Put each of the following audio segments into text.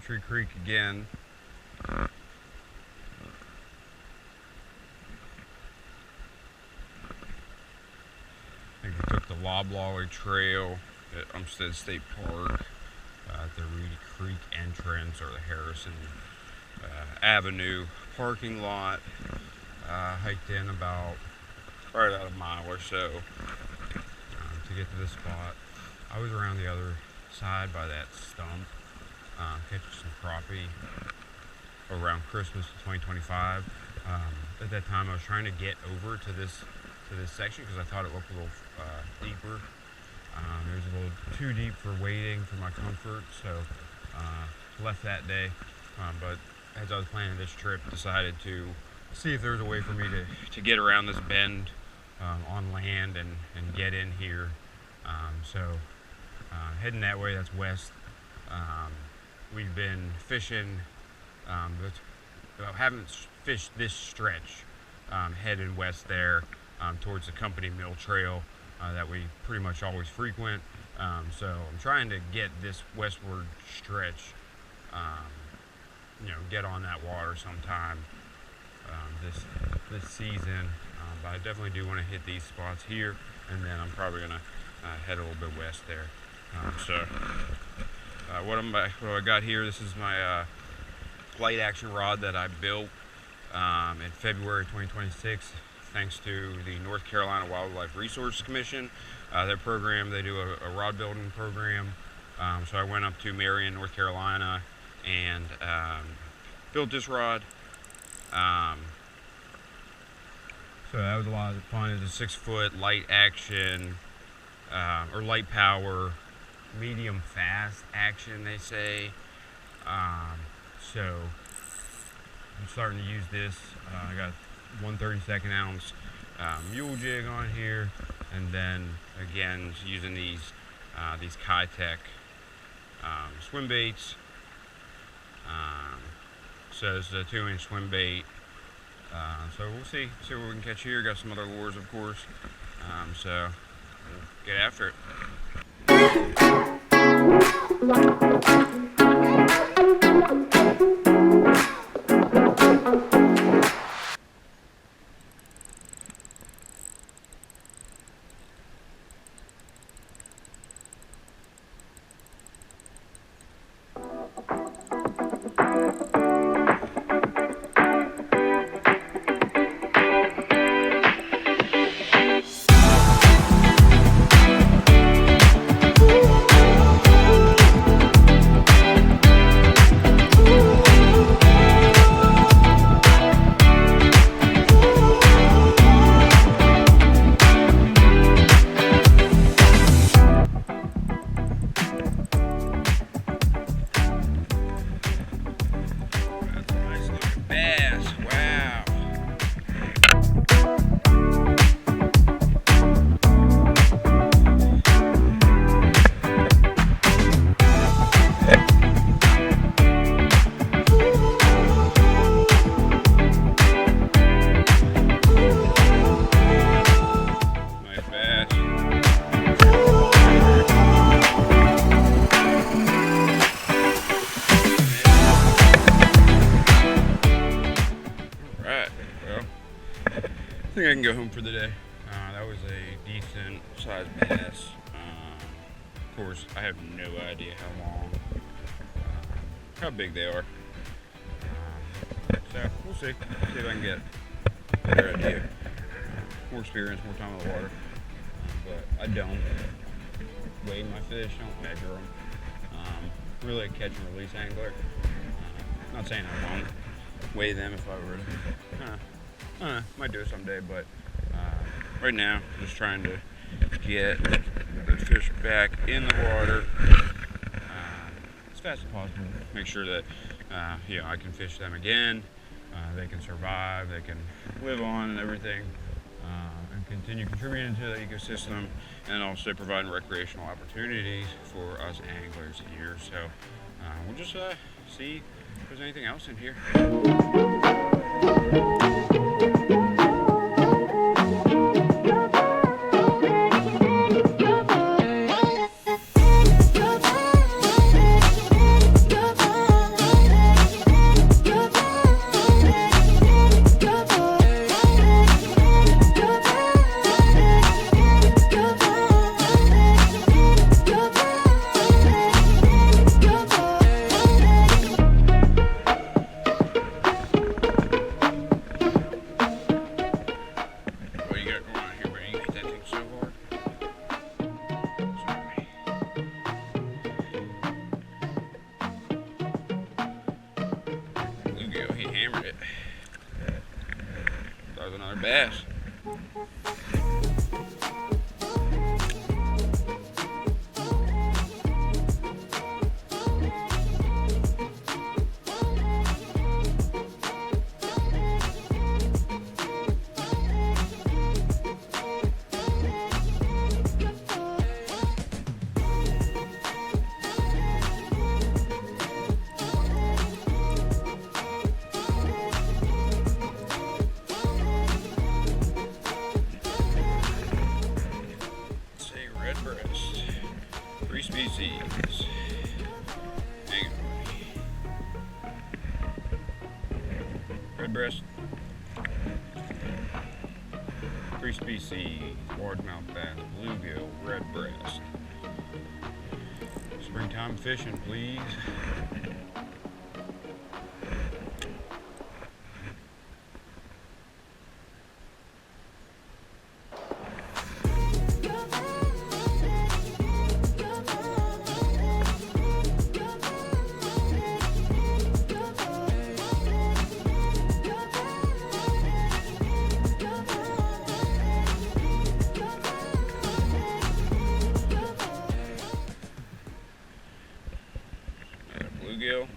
Crabtree Creek again. I think we took the Loblolly Trail at Umstead State Park at the Reedy Creek entrance, or the Harrison Avenue parking lot. Hiked in about a mile or so to get to this spot. I was around the other side by that stump, catching some crappie around Christmas of 2025. At that time, I was trying to get over to this section because I thought it looked a little deeper. It was a little too deep for wading for my comfort, so left that day. But as I was planning this trip, decided to see if there was a way for me to get around this bend on land and get in here. Heading that way, that's west. We've been fishing, haven't fished this stretch, headed west there towards the Company Mill Trail that we pretty much always frequent. So I'm trying to get this westward stretch, get on that water sometime this season. But I definitely do want to hit these spots here, and then I'm probably gonna head a little bit west there. What I got here, this is my light action rod that I built in February 2026, thanks to the North Carolina Wildlife Resource Commission. Their program, they do a rod building program. So I went up to Marion, North Carolina, and built this rod. So that was a lot of fun. It's a 6-foot light action, or light power, medium fast action, they say. So I'm starting to use this. I got 1/32 ounce mule jig on here, and then again using these Kitech swim baits. So it's a 2-inch swim bait. So we'll see what we can catch here. Got some other lures, of course. So we'll get after it. I think I can go home for the day. That was a decent sized bass. Of course, I have no idea how long, how big they are. So we'll see. See if I can get a better idea. More experience, more time on the water. But I don't weigh my fish, don't measure them. Really a catch and release angler. Not saying I won't weigh them if I were to. Might do it someday, but right now I'm just trying to get the fish back in the water as fast as possible. Make sure that I can fish them again. They can survive, they can live on and everything, and continue contributing to the ecosystem, and also providing recreational opportunities for us anglers here. So we'll just see if there's anything else in here. bass. Red breast, 3 species. Hang on. Red breast, 3 species, largemouth bass, bluegill, red breast. Springtime fishing, please. Bluegill.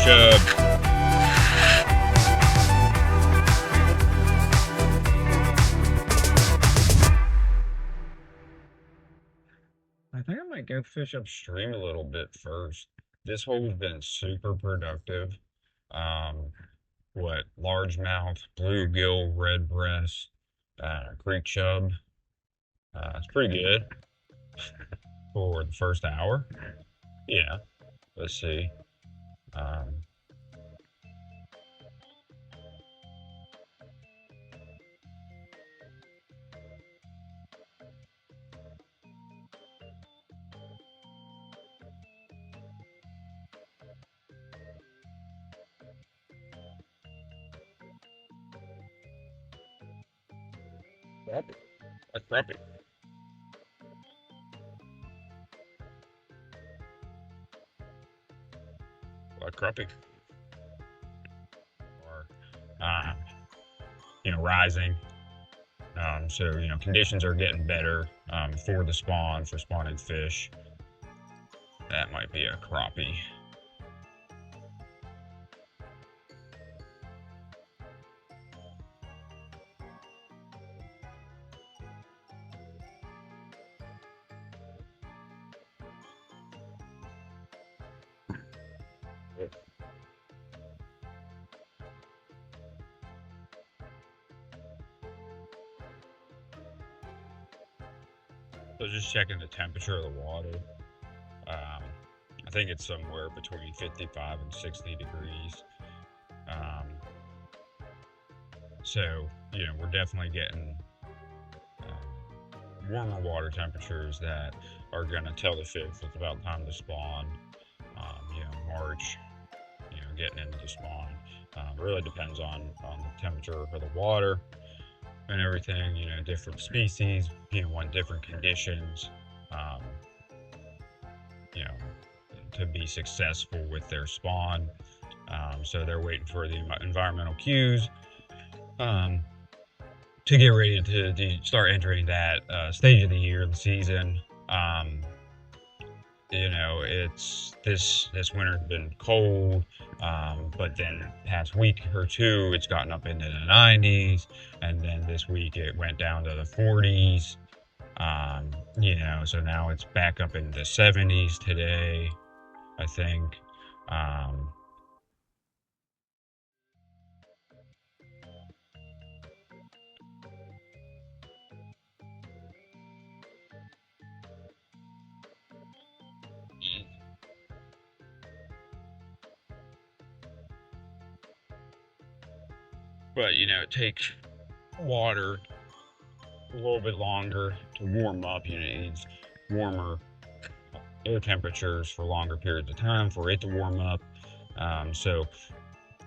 Chub. I think I might go fish upstream a little bit first. This hole's been super productive. Largemouth, bluegill, red breast, creek chub. It's pretty good for the first hour. Yeah, let's see. Um, Crappie. That's crappie. Like crappie. Or, uh, rising. So, conditions are getting better for the spawn, for spawning fish. That might be a crappie. So just checking the temperature of the water. I think it's somewhere between 55 and 60 degrees. Um, so, we're definitely getting warmer water temperatures that are going to tell the fish it's about time to spawn. March, getting into the spawn. Really depends on the temperature of the water and everything. Different species, want different conditions, um, you know, to be successful with their spawn. So they're waiting for the environmental cues to get ready to start entering that stage of the year, the season. It's this winter's been cold, but then past week or two, it's gotten up into the 90s, and then this week it went down to the 40s. So now it's back up in the 70s today, I think. But it takes water a little bit longer to warm up. It needs warmer air temperatures for longer periods of time for it to warm up. So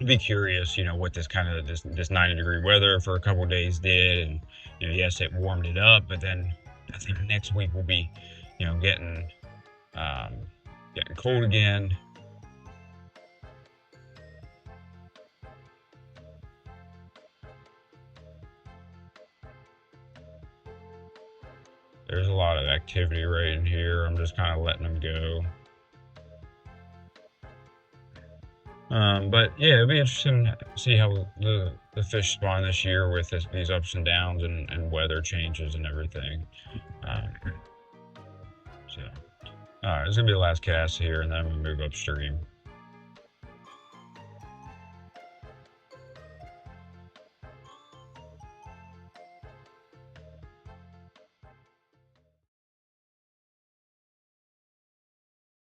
I'd be curious, what this kind of this 90-degree weather for a couple of days did. And yes, it warmed it up, but then I think next week will be, getting cold again. There's a lot of activity right in here. I'm just kind of letting them go. But yeah, it'll be interesting to see how the fish spawn this year with these ups and downs and weather changes and everything. So, all right, this is gonna be the last cast here, and then we move upstream.